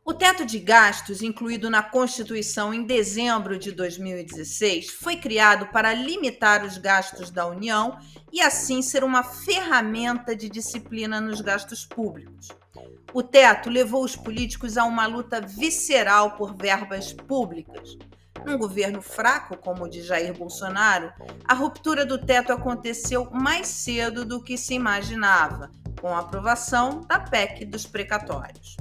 O teto de gastos, incluído na Constituição em dezembro de 2016, foi criado para limitar os gastos da União e, assim, ser uma ferramenta de disciplina nos gastos públicos. O teto levou os políticos a uma luta visceral por verbas públicas. Num governo fraco como o de Jair Bolsonaro, a ruptura do teto aconteceu mais cedo do que se imaginava, com a aprovação da PEC dos precatórios.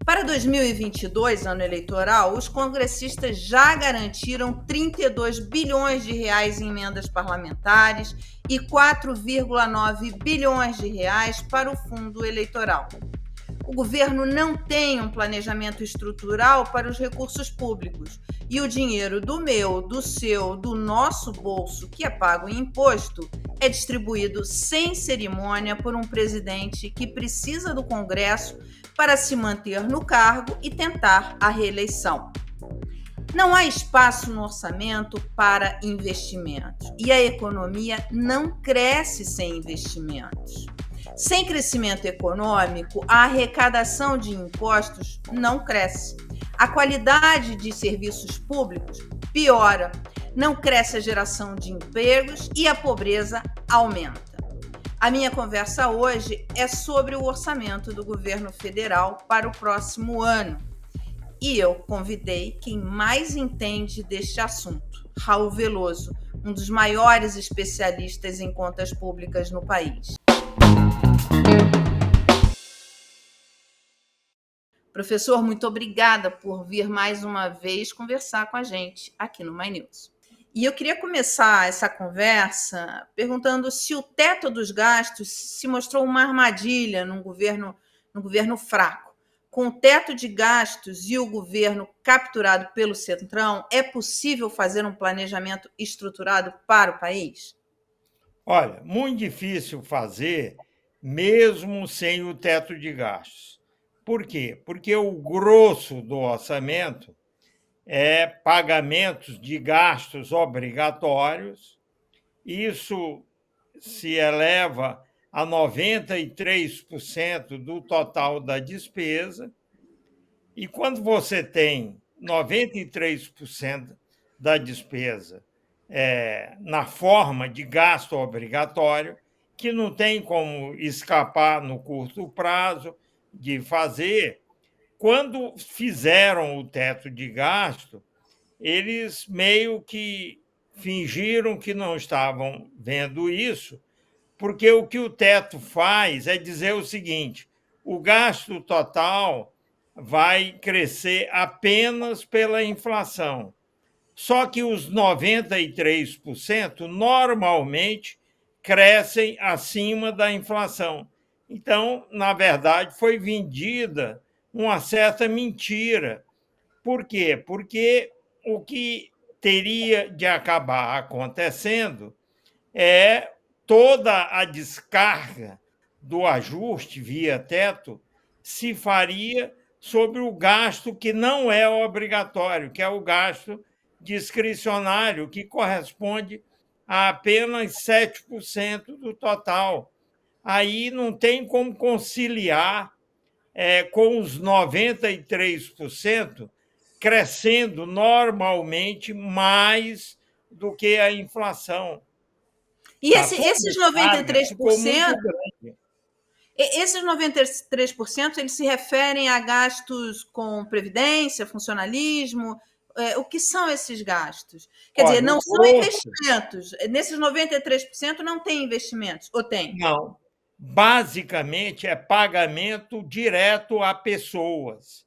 Para 2022, ano eleitoral, os congressistas já garantiram 32 bilhões de reais em emendas parlamentares e 4,9 bilhões de reais para o fundo eleitoral. O governo não tem um planejamento estrutural para os recursos públicos e o dinheiro do meu, do seu, do nosso bolso, que é pago em imposto, é distribuído sem cerimônia por um presidente que precisa do Congresso para se manter no cargo e tentar a reeleição. Não há espaço no orçamento para investimentos e a economia não cresce sem investimentos. Sem crescimento econômico, a arrecadação de impostos não cresce. A qualidade de serviços públicos piora. Não cresce a geração de empregos e a pobreza aumenta. A minha conversa hoje é sobre o orçamento do governo federal para o próximo ano. E eu convidei quem mais entende deste assunto, Raul Veloso, um dos maiores especialistas em contas públicas no país. Professor, muito obrigada por vir mais uma vez conversar com a gente aqui no My News. E eu queria começar essa conversa perguntando se o teto dos gastos se mostrou uma armadilha num governo fraco. Com o teto de gastos e o governo capturado pelo Centrão, é possível fazer um planejamento estruturado para o país? Olha, muito difícil fazer, mesmo sem o teto de gastos. Por quê? Porque o grosso do orçamento é pagamentos de gastos obrigatórios. Isso se eleva a 93% do total da despesa. E quando você tem 93% da despesa na forma de gasto obrigatório, que não tem como escapar no curto prazo de fazer, quando fizeram o teto de gasto, eles meio que fingiram que não estavam vendo isso, porque o que o teto faz é dizer o seguinte: o gasto total vai crescer apenas pela inflação. Só que os 93% normalmente crescem acima da inflação. Então, na verdade, foi vendida uma certa mentira. Por quê? Porque o que teria de acabar acontecendo é toda a descarga do ajuste via teto se faria sobre o gasto que não é obrigatório, que é o gasto discricionário, que corresponde a apenas 7% do total. Aí não tem como conciliar com os 93% crescendo normalmente mais do que a inflação. E Tá? Toda esses a carga ficou muito 93%, grande. esses 93% eles se referem a gastos com previdência, funcionalismo. O que são esses gastos? Quer dizer, Olha, o não são grosso, investimentos. Nesses 93% não tem investimentos, ou tem? não. Basicamente, é pagamento direto a pessoas.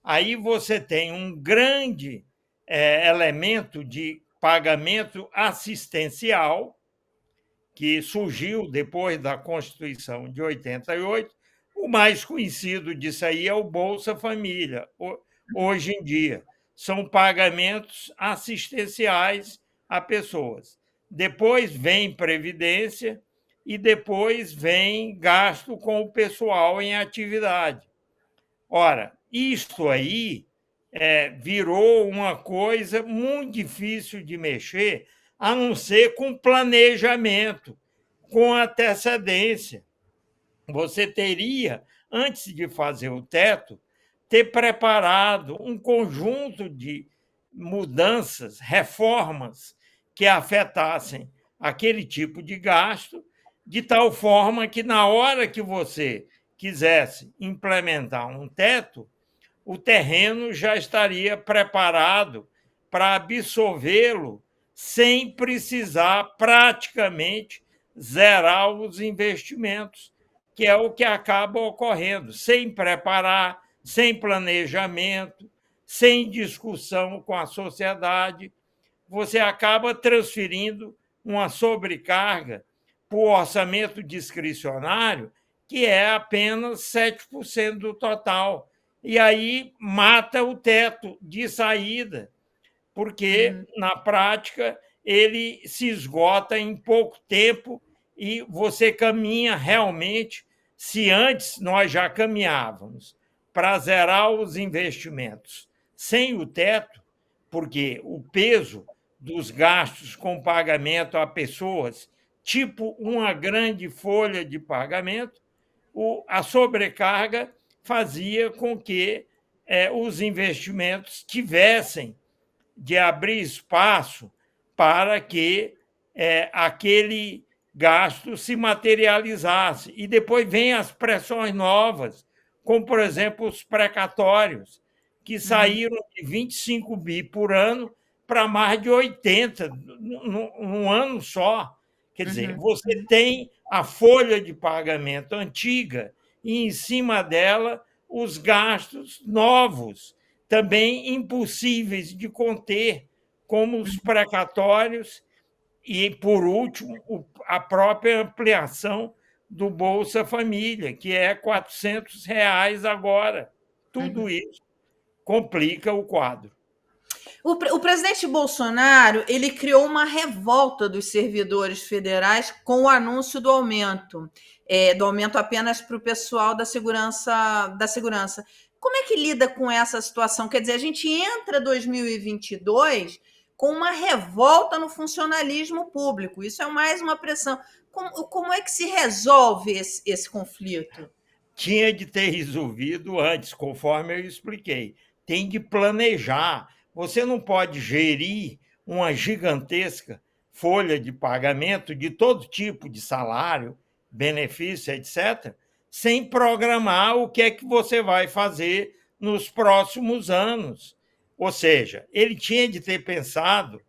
Aí você tem um grande elemento de pagamento assistencial, que surgiu depois da Constituição de 88. O mais conhecido disso aí é o Bolsa Família, hoje em dia. São pagamentos assistenciais a pessoas. Depois vem Previdência e depois vem gasto com o pessoal em atividade. Ora, isto aí virou uma coisa muito difícil de mexer, a não ser com planejamento, com antecedência. Você teria, antes de fazer o teto, ter preparado um conjunto de mudanças, reformas que afetassem aquele tipo de gasto, de tal forma que, na hora que você quisesse implementar um teto, o terreno já estaria preparado para absorvê-lo sem precisar praticamente zerar os investimentos, que é o que acaba ocorrendo, sem preparar, sem planejamento, sem discussão com a sociedade, você acaba transferindo uma sobrecarga para o orçamento discricionário, que é apenas 7% do total. E aí mata o teto de saída, porque, na prática, ele se esgota em pouco tempo e você caminha realmente. Se antes nós já caminhávamos para zerar os investimentos sem o teto, porque o peso dos gastos com pagamento a pessoas, tipo uma grande folha de pagamento, a sobrecarga fazia com que os investimentos tivessem de abrir espaço para que aquele gasto se materializasse. E depois vem as pressões novas, como, por exemplo, os precatórios, que saíram de 25 bi por ano para mais de 80 num ano só. Quer dizer, você tem a folha de pagamento antiga e, em cima dela, os gastos novos, também impossíveis de conter, como os precatórios e, por último, a própria ampliação do Bolsa Família, que é R$ 400 agora. Tudo isso complica o quadro. O presidente Bolsonaro ele criou uma revolta dos servidores federais com o anúncio do aumento apenas para o pessoal da segurança. Como é que lida com essa situação? Quer dizer, a gente entra 2022 com uma revolta no funcionalismo público. Isso é mais uma pressão. Como é que se resolve esse conflito? Tinha de ter resolvido antes, conforme eu expliquei. Tem de planejar. Você não pode gerir uma gigantesca folha de pagamento de todo tipo de salário, benefício, etc., sem programar o que é que você vai fazer nos próximos anos. Ou seja, ele tinha de ter pensado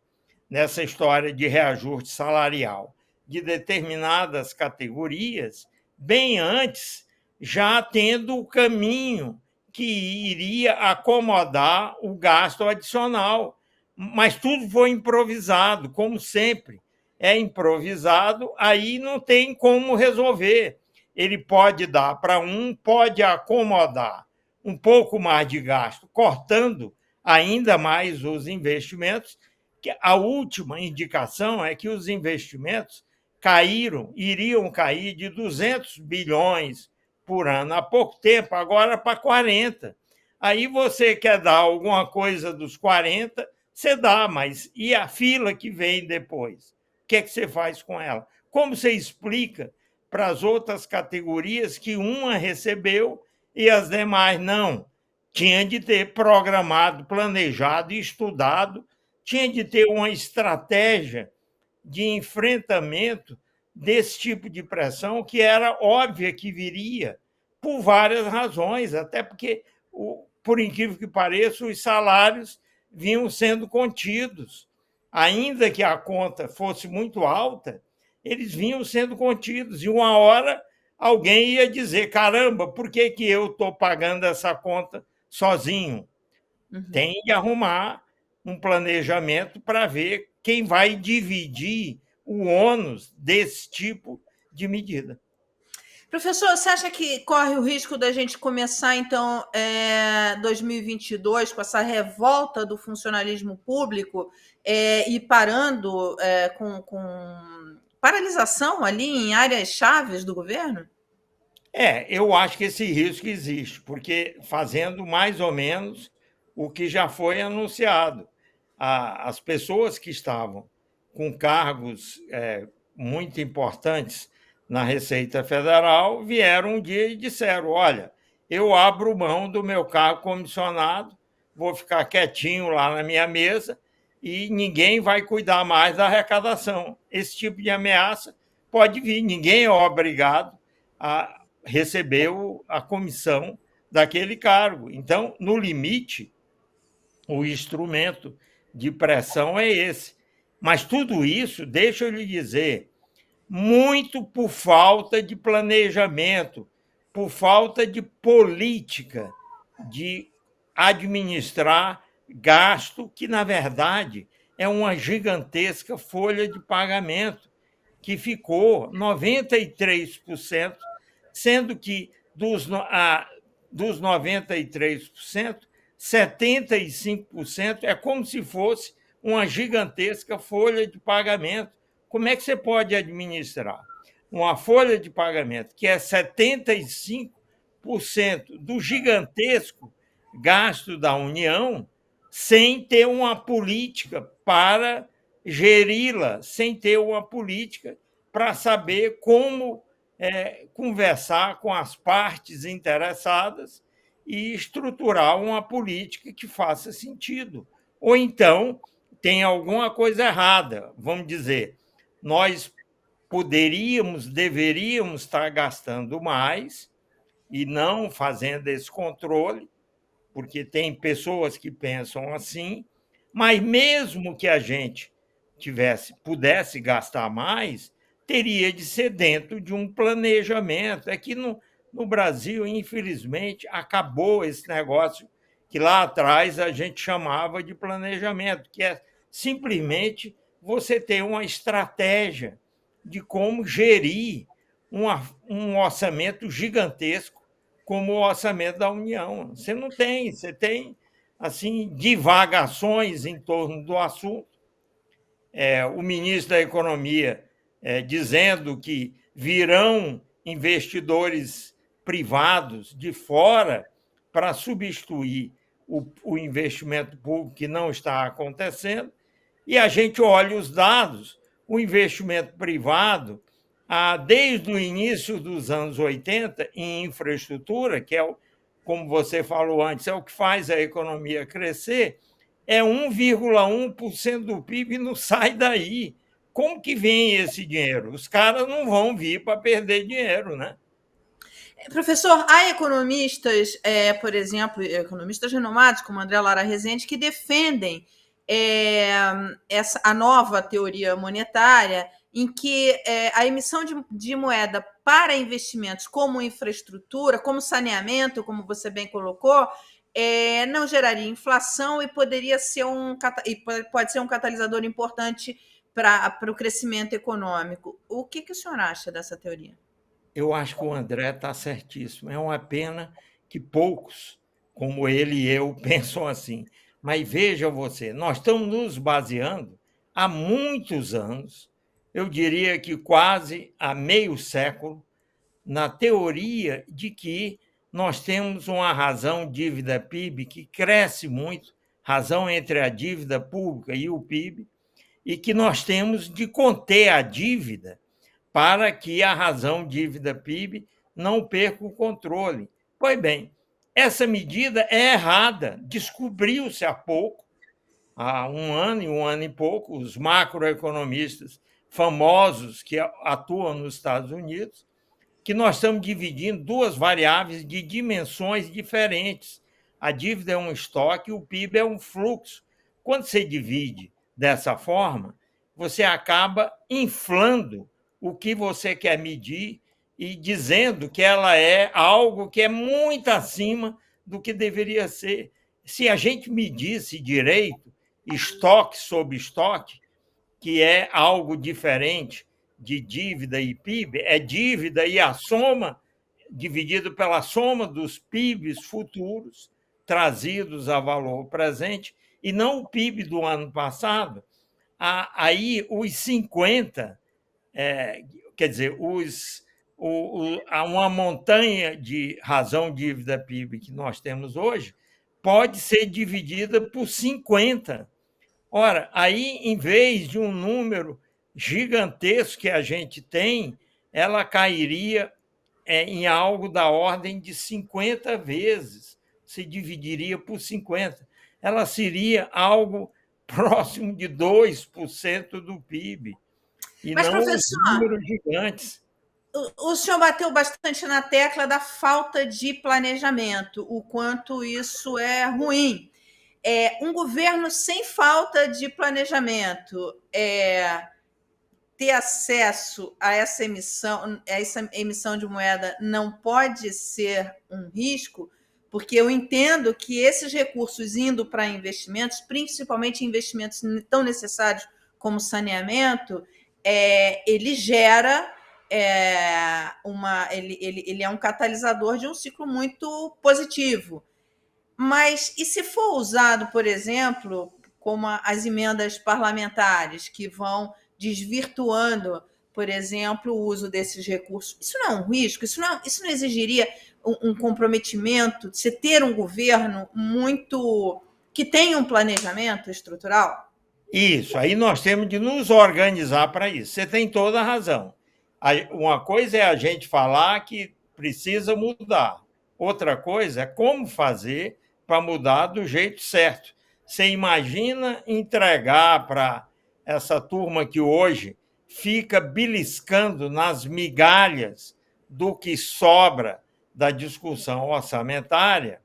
nessa história de reajuste salarial de determinadas categorias bem antes, já tendo o caminho que iria acomodar o gasto adicional. Mas tudo foi improvisado, como sempre. É improvisado, aí não tem como resolver. Ele pode dar para pode acomodar um pouco mais de gasto, cortando ainda mais os investimentos, que a última indicação é que os investimentos iriam cair de 200 bilhões por ano há pouco tempo, agora para 40. Aí você quer dar alguma coisa dos 40, você dá, mas e a fila que vem depois? O que é que você faz com ela? Como você explica para as outras categorias que uma recebeu e as demais não? Tinha de ter programado, planejado e estudado, tinha de ter uma estratégia de enfrentamento desse tipo de pressão que era óbvia que viria por várias razões, até porque, por incrível que pareça, os salários vinham sendo contidos. Ainda que a conta fosse muito alta, eles vinham sendo contidos. E uma hora alguém ia dizer: caramba, por que eu estou pagando essa conta sozinho? Tem de arrumar um planejamento para ver quem vai dividir o ônus desse tipo de medida. Professor, você acha que corre o risco da gente começar, então, 2022 com essa revolta do funcionalismo público e parando com paralisação ali em áreas chaves do governo? Eu acho que esse risco existe, porque fazendo mais ou menos o que já foi anunciado. As pessoas que estavam com cargos muito importantes na Receita Federal vieram um dia e disseram: olha, eu abro mão do meu cargo comissionado, vou ficar quietinho lá na minha mesa e ninguém vai cuidar mais da arrecadação. Esse tipo de ameaça pode vir, ninguém é obrigado a receber a comissão daquele cargo. Então, no limite, o instrumento de pressão é esse. Mas tudo isso, deixa eu lhe dizer, muito por falta de planejamento, por falta de política de administrar gasto, que, na verdade, é uma gigantesca folha de pagamento, que ficou 93%, sendo que dos 93%, 75% é como se fosse uma gigantesca folha de pagamento. Como é que você pode administrar uma folha de pagamento que é 75% do gigantesco gasto da União sem ter uma política para geri-la, sem ter uma política para saber como conversar com as partes interessadas e estruturar uma política que faça sentido? Ou então tem alguma coisa errada, vamos dizer, nós poderíamos, deveríamos estar gastando mais e não fazendo esse controle, porque tem pessoas que pensam assim, mas mesmo que a gente pudesse gastar mais, teria de ser dentro de um planejamento. É que no Brasil, infelizmente, acabou esse negócio que lá atrás a gente chamava de planejamento, que é simplesmente você ter uma estratégia de como gerir um orçamento gigantesco como o orçamento da União. Você não tem, você tem assim divagações em torno do assunto. O ministro da Economia dizendo que virão investidores privados de fora para substituir o investimento público que não está acontecendo, e a gente olha os dados, o investimento privado, desde o início dos anos 80, em infraestrutura, que como você falou antes, é o que faz a economia crescer, é 1,1% do PIB e não sai daí. Como que vem esse dinheiro? Os caras não vão vir para perder dinheiro, né? Professor, há economistas, por exemplo, economistas renomados, como André Lara Rezende, que defendem a nova teoria monetária, em que a emissão de moeda para investimentos como infraestrutura, como saneamento, como você bem colocou, não geraria inflação e pode ser um catalisador importante para o crescimento econômico. O que o senhor acha dessa teoria? Eu acho que o André está certíssimo. É uma pena que poucos, como ele e eu, pensam assim. Mas veja você, nós estamos nos baseando há muitos anos, eu diria que quase há meio século, na teoria de que nós temos uma razão dívida-PIB que cresce muito, razão entre a dívida pública e o PIB, e que nós temos de conter a dívida para que a razão dívida-PIB não perca o controle. Pois bem, essa medida é errada. Descobriu-se há pouco, há um ano e pouco, os macroeconomistas famosos que atuam nos Estados Unidos, que nós estamos dividindo duas variáveis de dimensões diferentes. A dívida é um estoque e o PIB é um fluxo. Quando você divide dessa forma, você acaba inflando o que você quer medir e dizendo que ela é algo que é muito acima do que deveria ser. Se a gente medisse direito, estoque sobre estoque, que é algo diferente de dívida e PIB, é dívida e a soma, dividido pela soma dos PIBs futuros trazidos a valor presente, e não o PIB do ano passado. Aí os 50, quer dizer, uma montanha de razão dívida PIB que nós temos hoje pode ser dividida por 50. Ora, aí, em vez de um número gigantesco que a gente tem, ela cairia em algo da ordem de 50 vezes, se dividiria por 50. Ela seria algo próximo de 2% do PIB, e Mas, não os professor, números gigantes. o senhor bateu bastante na tecla da falta de planejamento, o quanto isso é ruim. Um governo sem falta de planejamento, ter acesso a essa emissão de moeda não pode ser um risco, porque eu entendo que esses recursos indo para investimentos, principalmente investimentos tão necessários como saneamento, ele gera ele é um catalisador de um ciclo muito positivo. Mas e se for usado, por exemplo, como as emendas parlamentares, que vão desvirtuando, por exemplo, o uso desses recursos? Isso não é um risco? Isso não exigiria um comprometimento de se ter um governo muito que tenha um planejamento estrutural? Isso, aí nós temos de nos organizar para isso. Você tem toda a razão. Uma coisa é a gente falar que precisa mudar, outra coisa é como fazer para mudar do jeito certo. Você imagina entregar para essa turma que hoje fica beliscando nas migalhas do que sobra da discussão orçamentária,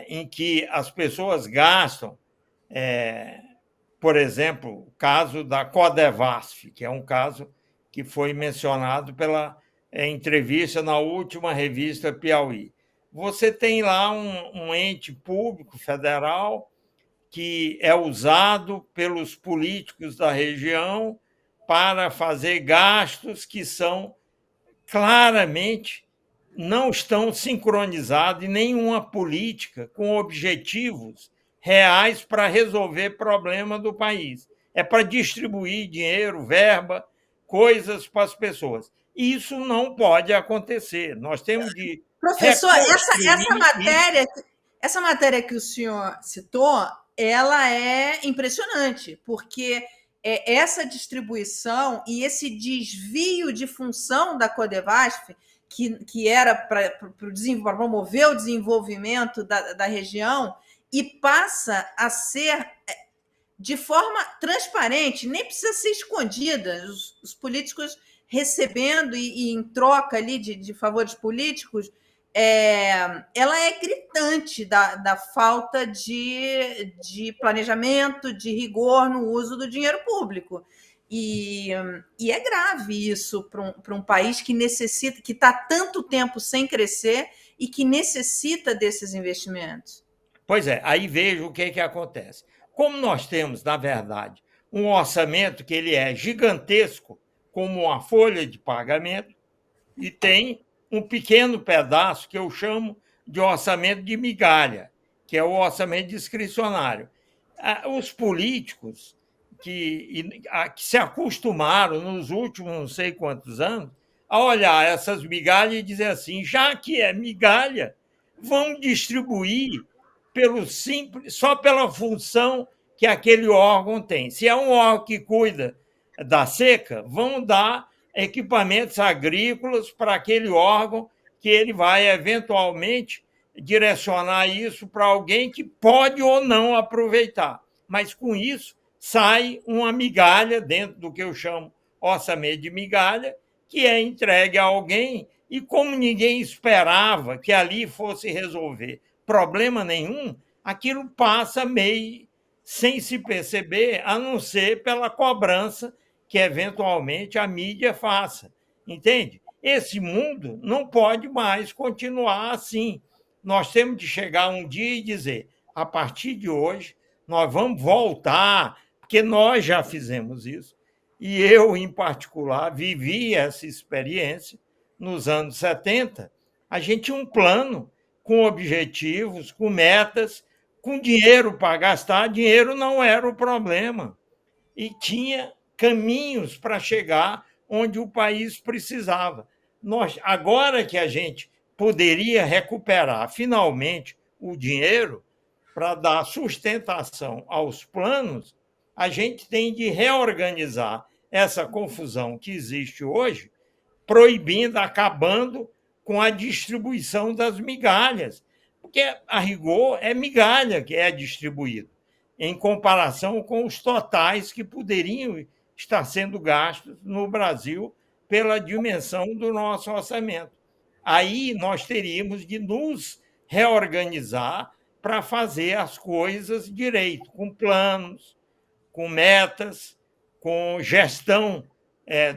em que as pessoas gastam. Por exemplo, o caso da Codevasf, que é um caso que foi mencionado pela entrevista na última revista Piauí. Você tem lá um ente público federal que é usado pelos políticos da região para fazer gastos que são claramente não estão sincronizados em nenhuma política com objetivos reais para resolver problema do país. É para distribuir dinheiro, verba, coisas para as pessoas. Isso não pode acontecer. Nós temos de Professor, reconstruir isso. essa matéria que o senhor citou, ela é impressionante, porque essa distribuição e esse desvio de função da Codevasf, que era para promover o desenvolvimento da região, e passa a ser de forma transparente, nem precisa ser escondida. Os políticos recebendo e em troca ali de favores políticos, ela é gritante da falta de planejamento, de rigor no uso do dinheiro público. E é grave isso para um país que necessita, que está tanto tempo sem crescer e que necessita desses investimentos. Pois é, aí veja o que acontece. Como nós temos, na verdade, um orçamento que ele é gigantesco, como uma folha de pagamento, e tem um pequeno pedaço que eu chamo de orçamento de migalha, que é o orçamento discricionário. Os políticos que se acostumaram nos últimos não sei quantos anos a olhar essas migalhas e dizer assim, já que é migalha, vão distribuir só pela função que aquele órgão tem. Se é um órgão que cuida da seca, vão dar equipamentos agrícolas para aquele órgão que ele vai eventualmente direcionar isso para alguém que pode ou não aproveitar. Mas com isso sai uma migalha dentro do que eu chamo orçamento de migalha, que é entregue a alguém e como ninguém esperava que ali fosse resolver problema nenhum, aquilo passa meio sem se perceber, a não ser pela cobrança que eventualmente a mídia faça. Entende? Esse mundo não pode mais continuar assim. Nós temos de chegar um dia e dizer: a partir de hoje, nós vamos voltar, porque nós já fizemos isso, e eu, em particular, vivi essa experiência nos anos 70. A gente tinha um plano com objetivos, com metas, com dinheiro para gastar. Dinheiro não era o problema. E tinha caminhos para chegar onde o país precisava. Agora que a gente poderia recuperar finalmente o dinheiro para dar sustentação aos planos, a gente tem de reorganizar essa confusão que existe hoje proibindo, acabando com a distribuição das migalhas, porque, a rigor, é migalha que é distribuída, em comparação com os totais que poderiam estar sendo gastos no Brasil pela dimensão do nosso orçamento. Aí nós teríamos de nos reorganizar para fazer as coisas direito, com planos, com metas, com gestão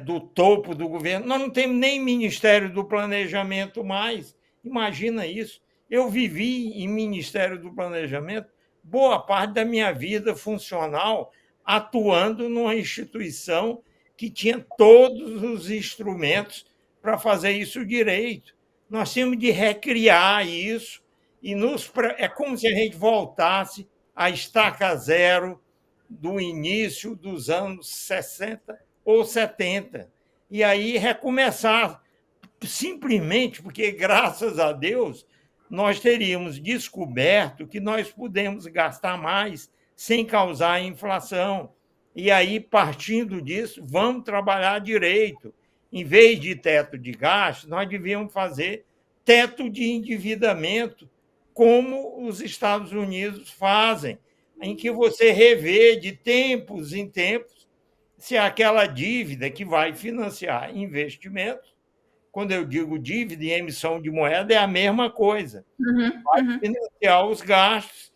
do topo do governo. Nós não temos nem Ministério do Planejamento mais. Imagina isso. Eu vivi em Ministério do Planejamento boa parte da minha vida funcional atuando numa instituição que tinha todos os instrumentos para fazer isso direito. Nós temos de recriar isso e é como se a gente voltasse à estaca zero do início dos anos 60 ou 70. E aí recomeçar, simplesmente porque, graças a Deus, nós teríamos descoberto que nós podemos gastar mais sem causar inflação. E aí, partindo disso, vamos trabalhar direito. Em vez de teto de gastos, nós devíamos fazer teto de endividamento, como os Estados Unidos fazem, em que você revê de tempos em tempos se aquela dívida que vai financiar investimentos, quando eu digo dívida e emissão de moeda, é a mesma coisa. Vai financiar os gastos,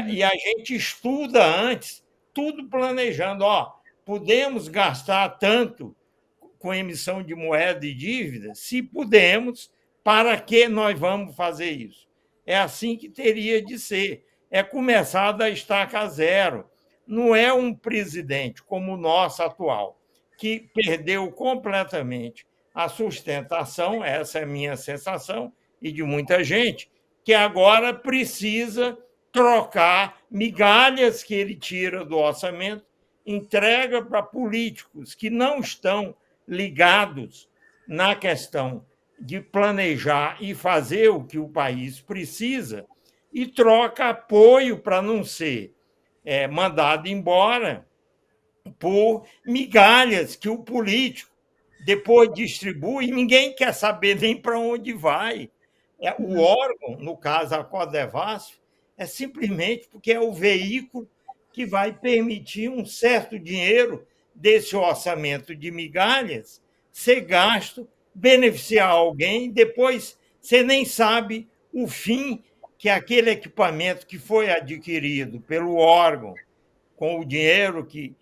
e a gente estuda antes, tudo planejando. Podemos gastar tanto com emissão de moeda e dívida? Se podemos, para que nós vamos fazer isso? É assim que teria de ser. É começar da estaca zero. Não é um presidente como o nosso atual, que perdeu completamente a sustentação, essa é a minha sensação, e de muita gente, que agora precisa trocar migalhas que ele tira do orçamento, entrega para políticos que não estão ligados na questão de planejar e fazer o que o país precisa, e troca apoio para não ser mandado embora por migalhas que o político depois distribui e ninguém quer saber nem para onde vai. O órgão, no caso a Codevasf, é simplesmente porque é o veículo que vai permitir um certo dinheiro desse orçamento de migalhas ser gasto, beneficiar alguém, depois você nem sabe o fim que aquele equipamento que foi adquirido pelo órgão com o dinheiro que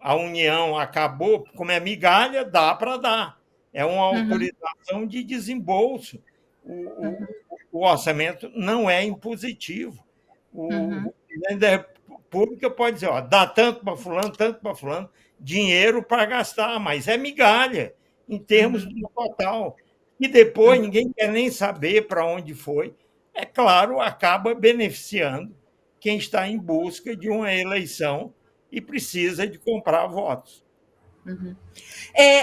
a União acabou, como é migalha, dá para dar. É uma autorização de desembolso. O orçamento não é impositivo. O presidente da República pode dizer, dá tanto para fulano, dinheiro para gastar, mas é migalha em termos do total. E depois ninguém quer nem saber para onde foi. É claro, acaba beneficiando quem está em busca de uma eleição e precisa de comprar votos.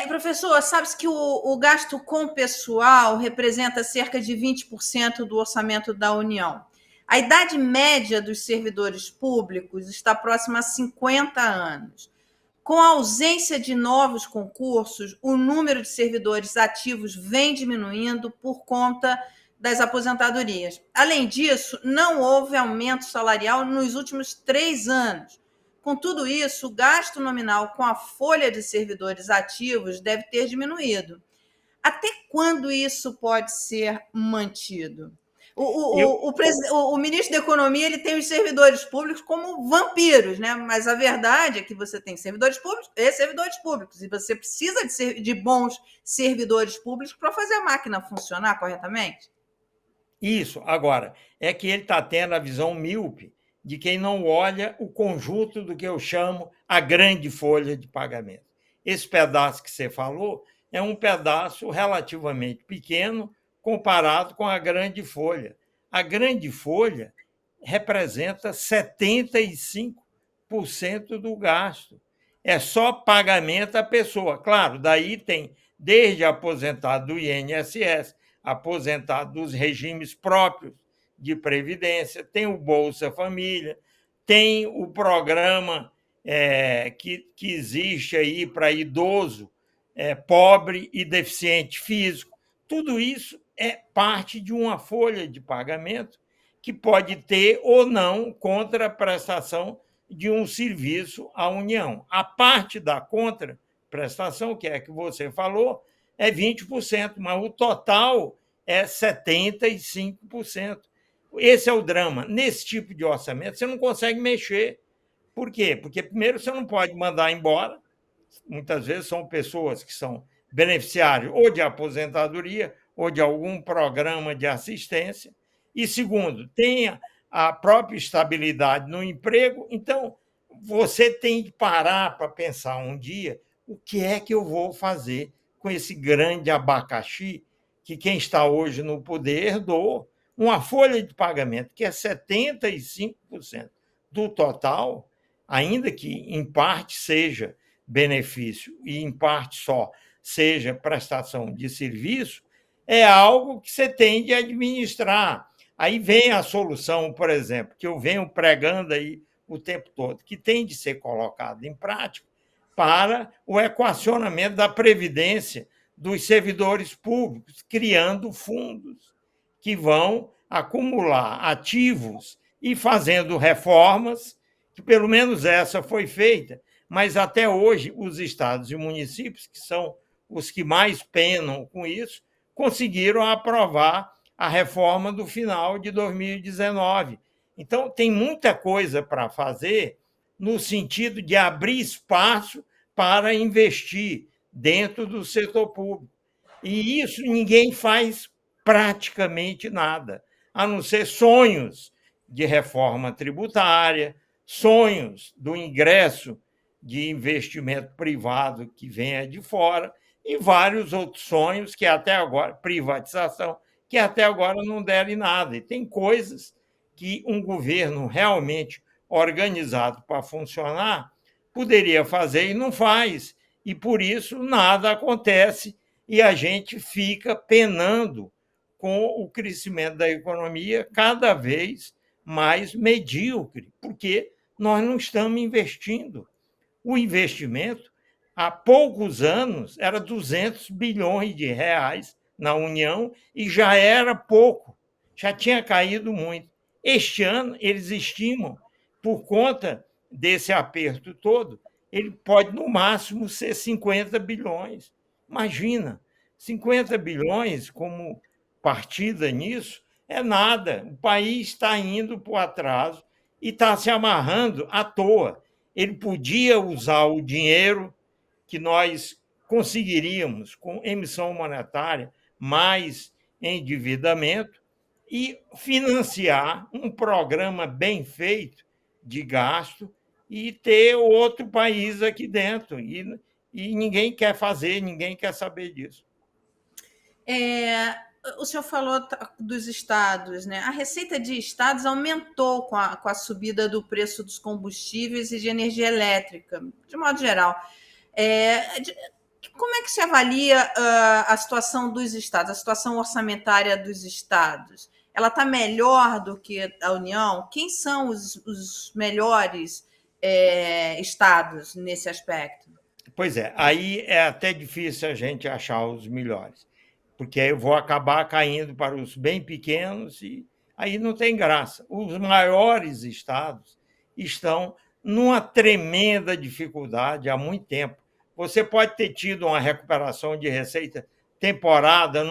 Professor, sabe-se que o gasto com pessoal representa cerca de 20% do orçamento da União. A idade média dos servidores públicos está próxima a 50 anos. Com a ausência de novos concursos, o número de servidores ativos vem diminuindo por conta das aposentadorias. Além disso, não houve aumento salarial nos últimos 3 anos. Com tudo isso, o gasto nominal com a folha de servidores ativos deve ter diminuído. Até quando isso pode ser mantido? O ministro da Economia ele tem os servidores públicos como vampiros, né? Mas a verdade é que você tem servidores públicos e servidores públicos, e você precisa de bons servidores públicos para fazer a máquina funcionar corretamente. Isso. Agora, é que ele está tendo a visão míope de quem não olha o conjunto do que eu chamo a grande folha de pagamento. Esse pedaço que você falou é um pedaço relativamente pequeno comparado com a grande folha. A grande folha representa 75% do gasto. É só pagamento à pessoa. Claro, daí tem desde aposentado do INSS, aposentado dos regimes próprios de previdência, tem o Bolsa Família, tem o programa que existe aí para idoso, pobre e deficiente físico. Tudo isso é parte de uma folha de pagamento que pode ter ou não contraprestação de um serviço à União. A parte da contraprestação, que é a que você falou, é 20%, mas o total é 75%. Esse é o drama. Nesse tipo de orçamento, você não consegue mexer. Por quê? Porque, primeiro, você não pode mandar embora. Muitas vezes são pessoas que são beneficiários ou de aposentadoria ou de algum programa de assistência. E, segundo, tem a própria estabilidade no emprego. Então, você tem que parar para pensar um dia o que é que eu vou fazer com esse grande abacaxi que quem está hoje no poder herdou, uma folha de pagamento que é 75% do total, ainda que em parte seja benefício e em parte só seja prestação de serviço, é algo que você tem de administrar. Aí vem a solução, por exemplo, que eu venho pregando aí o tempo todo, que tem de ser colocado em prática para o equacionamento da previdência dos servidores públicos, criando fundos que vão acumular ativos e fazendo reformas, que pelo menos essa foi feita, mas até hoje os estados e municípios, que são os que mais penam com isso, conseguiram aprovar a reforma do final de 2019. Então, tem muita coisa para fazer no sentido de abrir espaço para investir dentro do setor público. E isso ninguém faz praticamente nada, a não ser sonhos de reforma tributária, sonhos do ingresso de investimento privado que venha de fora e vários outros sonhos que até agora, privatização, que até agora não deram em nada. E tem coisas que um governo realmente organizado para funcionar poderia fazer e não faz. E por isso nada acontece e a gente fica penando com o crescimento da economia cada vez mais medíocre, porque nós não estamos investindo. O investimento, há poucos anos, era 200 bilhões de reais na União e já era pouco, já tinha caído muito. Este ano, eles estimam, por conta desse aperto todo, ele pode, no máximo, ser 50 bilhões. Imagina, 50 bilhões como partida nisso é nada. O país está indo para o atraso e está se amarrando à toa. Ele podia usar o dinheiro que nós conseguiríamos com emissão monetária mais endividamento e financiar um programa bem feito de gasto e ter outro país aqui dentro. E ninguém quer fazer, ninguém quer saber disso. O senhor falou dos estados, né? A receita de estados aumentou com a subida do preço dos combustíveis e de energia elétrica, de modo geral. Como é que se avalia a situação dos estados, a situação orçamentária dos estados? Ela está melhor do que a União? Quem são os melhores estados nesse aspecto? Pois é, aí é até difícil a gente achar os melhores, porque aí eu vou acabar caindo para os bem pequenos e aí não tem graça. Os maiores estados estão numa tremenda dificuldade há muito tempo. Você pode ter tido uma recuperação de receita temporária,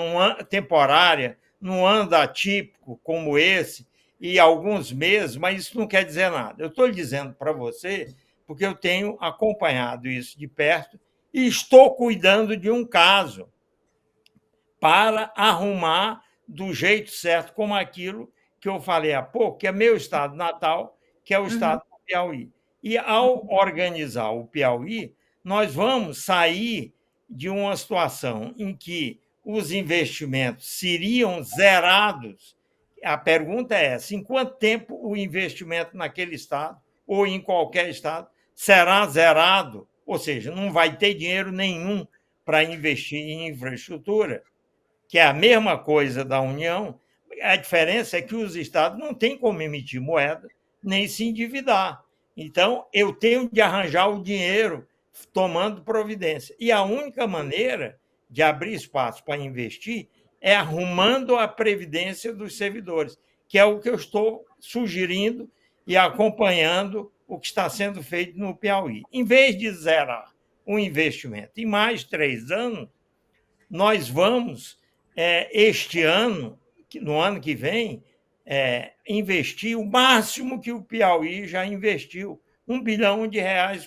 num ano atípico como esse, e alguns meses, mas isso não quer dizer nada. Eu estou dizendo para você porque eu tenho acompanhado isso de perto e estou cuidando de um caso para arrumar do jeito certo, como aquilo que eu falei há pouco, que é meu estado natal, que é o estado do Piauí. E, ao organizar o Piauí, nós vamos sair de uma situação em que os investimentos seriam zerados. A pergunta é essa: em quanto tempo o investimento naquele estado, ou em qualquer estado, será zerado? Ou seja, não vai ter dinheiro nenhum para investir em infraestrutura, que é a mesma coisa da União. A diferença é que os estados não têm como emitir moeda nem se endividar. Então, eu tenho de arranjar o dinheiro tomando providência. E a única maneira de abrir espaço para investir é arrumando a previdência dos servidores, que é o que eu estou sugerindo e acompanhando o que está sendo feito no Piauí. Em vez de zerar o investimento em mais 3 anos, nós vamos, este ano, no ano que vem, investir o máximo que o Piauí já investiu, R$ 1 bilhão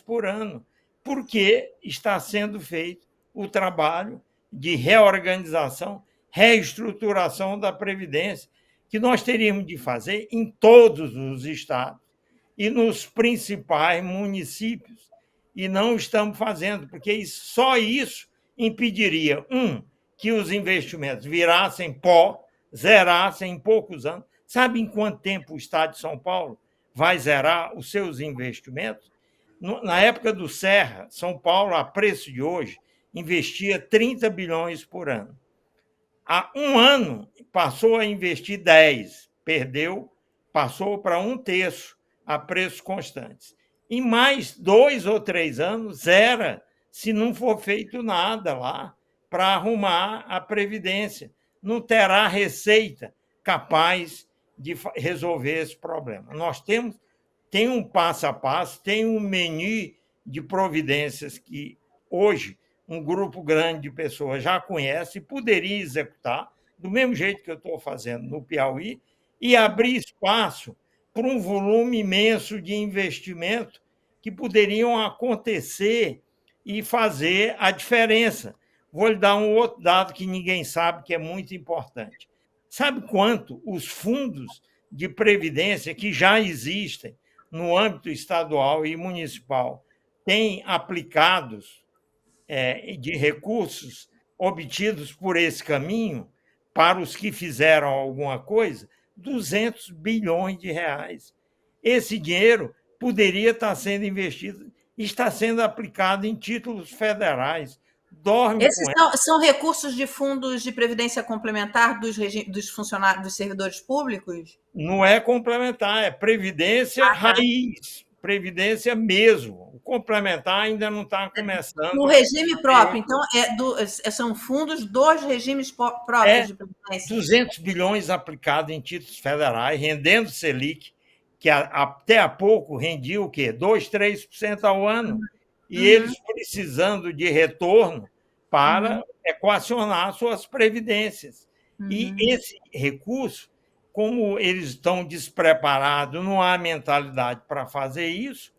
por ano, porque está sendo feito o trabalho de reorganização, reestruturação da Previdência, que nós teríamos de fazer em todos os estados e nos principais municípios. E não estamos fazendo, porque só isso impediria, que os investimentos virassem pó, zerassem em poucos anos. Sabe em quanto tempo o Estado de São Paulo vai zerar os seus investimentos? Na época do Serra, São Paulo, a preço de hoje, investia 30 bilhões por ano. Há um ano, passou a investir 10, perdeu, passou para 1/3 a preços constantes. Em mais 2 ou 3 anos, zera, se não for feito nada lá para arrumar a Previdência. Não terá receita capaz de resolver esse problema. Nós tem um passo a passo, tem um menu de providências que hoje um grupo grande de pessoas já conhece e poderia executar, do mesmo jeito que eu estou fazendo no Piauí, e abrir espaço para um volume imenso de investimento que poderiam acontecer e fazer a diferença. Vou lhe dar um outro dado que ninguém sabe, que é muito importante. Sabe quanto os fundos de previdência que já existem no âmbito estadual e municipal têm aplicados de recursos obtidos por esse caminho para os que fizeram alguma coisa? 200 bilhões de reais. Esse dinheiro poderia estar sendo investido, está sendo aplicado em títulos federais. Dorme Esses com são recursos de fundos de previdência complementar dos funcionários, dos servidores públicos? Não é complementar, é previdência raiz, previdência mesmo. O complementar ainda não está começando. No regime próprio, então, são fundos dos regimes próprios de previdência. 200 bilhões aplicados em títulos federais, rendendo Selic, que até há pouco rendia o quê? 2%, 3% ao ano. E eles precisando de retorno para equacionar suas previdências. E esse recurso, como eles estão despreparados, não há mentalidade para fazer isso,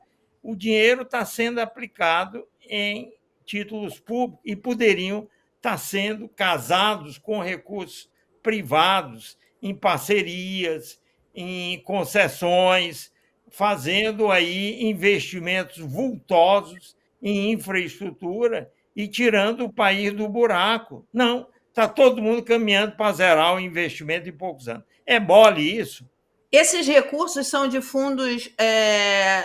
o dinheiro está sendo aplicado em títulos públicos e poderiam estar sendo casados com recursos privados, em parcerias, em concessões, fazendo aí investimentos vultosos em infraestrutura e tirando o país do buraco. Não, está todo mundo caminhando para zerar o investimento em poucos anos. É mole isso? Esses recursos são de fundos,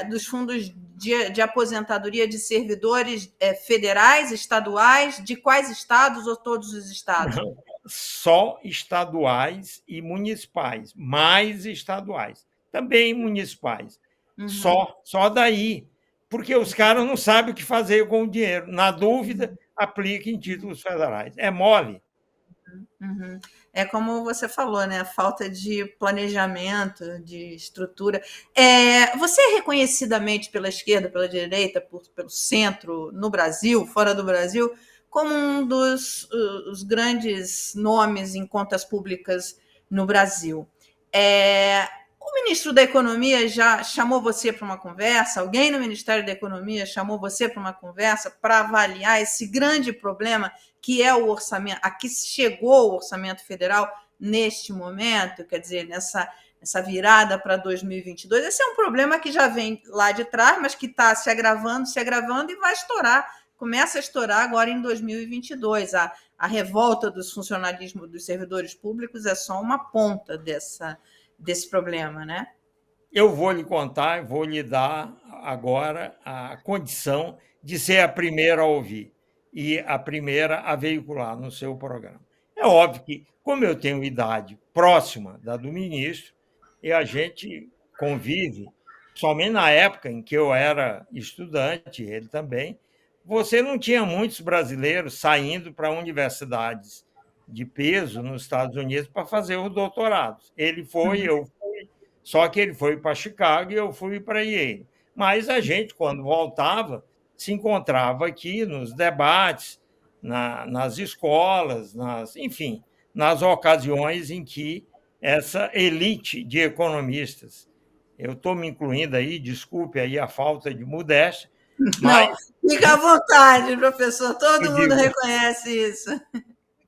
dos fundos de aposentadoria de servidores federais, estaduais, de quais estados ou todos os estados? Não, só estaduais e municipais, mais estaduais, também municipais. Só daí, porque os caras não sabem o que fazer com o dinheiro. Na dúvida, aplica em títulos federais. É mole. É como você falou, né? A falta de planejamento, de estrutura. Você é reconhecidamente pela esquerda, pela direita, pelo centro, no Brasil, fora do Brasil, como um dos os grandes nomes em contas públicas no Brasil. O ministro da Economia já chamou você para uma conversa? Alguém no Ministério da Economia chamou você para uma conversa para avaliar esse grande problema que é o orçamento, a que chegou o orçamento federal neste momento, quer dizer, nessa virada para 2022? Esse é um problema que já vem lá de trás, mas que está se agravando e vai estourar, começa a estourar agora em 2022. A revolta dos funcionalismo dos servidores públicos é só uma ponta desse problema, né? Eu vou lhe contar, vou lhe dar agora a condição de ser a primeira a ouvir e a primeira a veicular no seu programa. É óbvio que, como eu tenho idade próxima da do ministro, e a gente convive, somente na época em que eu era estudante, ele também, você não tinha muitos brasileiros saindo para universidades de peso nos Estados Unidos para fazer o doutorado. Ele foi, Uhum. eu fui, só que ele foi para Chicago e eu fui para Yale. Mas a gente, quando voltava, se encontrava aqui nos debates, nas escolas, enfim, nas ocasiões em que essa elite de economistas, eu estou me incluindo aí, desculpe aí a falta de modéstia, Não, mas fica à vontade, professor, eu todo mundo digo reconhece isso.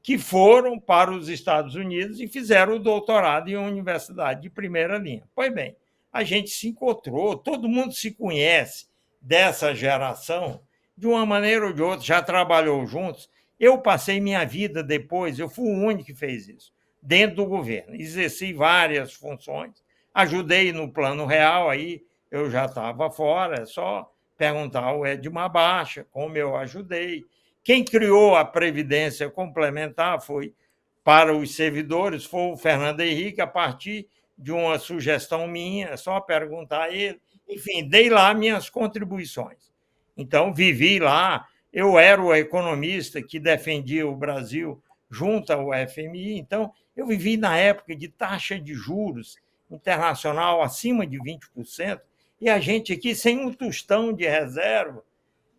que foram para os Estados Unidos e fizeram o doutorado em uma universidade de primeira linha. Pois bem, a gente se encontrou, todo mundo se conhece dessa geração, de uma maneira ou de outra, já trabalhou juntos. Eu passei minha vida depois, eu fui o único que fez isso, dentro do governo. Exerci várias funções, ajudei no plano real, aí eu já estava fora, é só perguntar ao Edmar Baixa como eu ajudei. Quem criou a Previdência Complementar foi para os servidores, foi o Fernando Henrique, a partir de uma sugestão minha, é só perguntar a ele. Enfim, dei lá minhas contribuições. Então, vivi lá, eu era o economista que defendia o Brasil junto ao FMI, então eu vivi na época de taxa de juros internacional acima de 20%, e a gente aqui sem um tostão de reserva,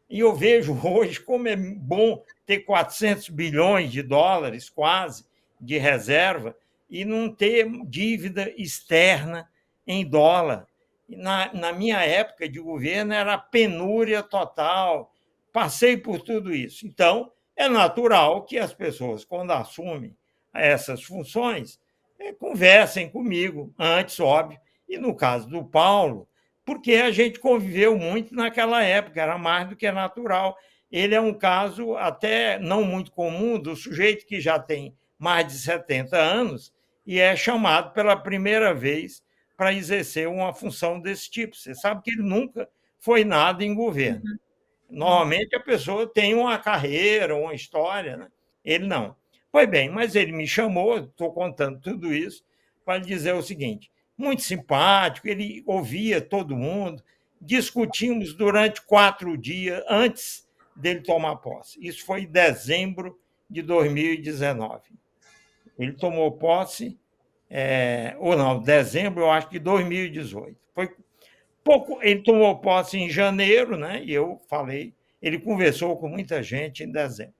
e eu vejo hoje como é bom ter 400 bilhões de dólares, quase, de reserva, e não ter dívida externa em dólar. Na minha época de governo, era penúria total. Passei por tudo isso. Então, é natural que as pessoas, quando assumem essas funções, conversem comigo, antes, óbvio. E no caso do Paulo, porque a gente conviveu muito naquela época, era mais do que natural. Ele é um caso até não muito comum do sujeito que já tem mais de 70 anos e é chamado pela primeira vez para exercer uma função desse tipo. Você sabe que ele nunca foi nada em governo. Normalmente a pessoa tem uma carreira, uma história, né? Ele não. Pois bem, mas ele me chamou, estou contando tudo isso, para dizer o seguinte: muito simpático, ele ouvia todo mundo, discutimos durante 4 dias antes dele tomar posse. Isso foi em dezembro de 2019. Ele tomou posse, ou não, dezembro, eu acho que 2018. Foi pouco, ele tomou posse em janeiro, né? E eu falei, ele conversou com muita gente em dezembro.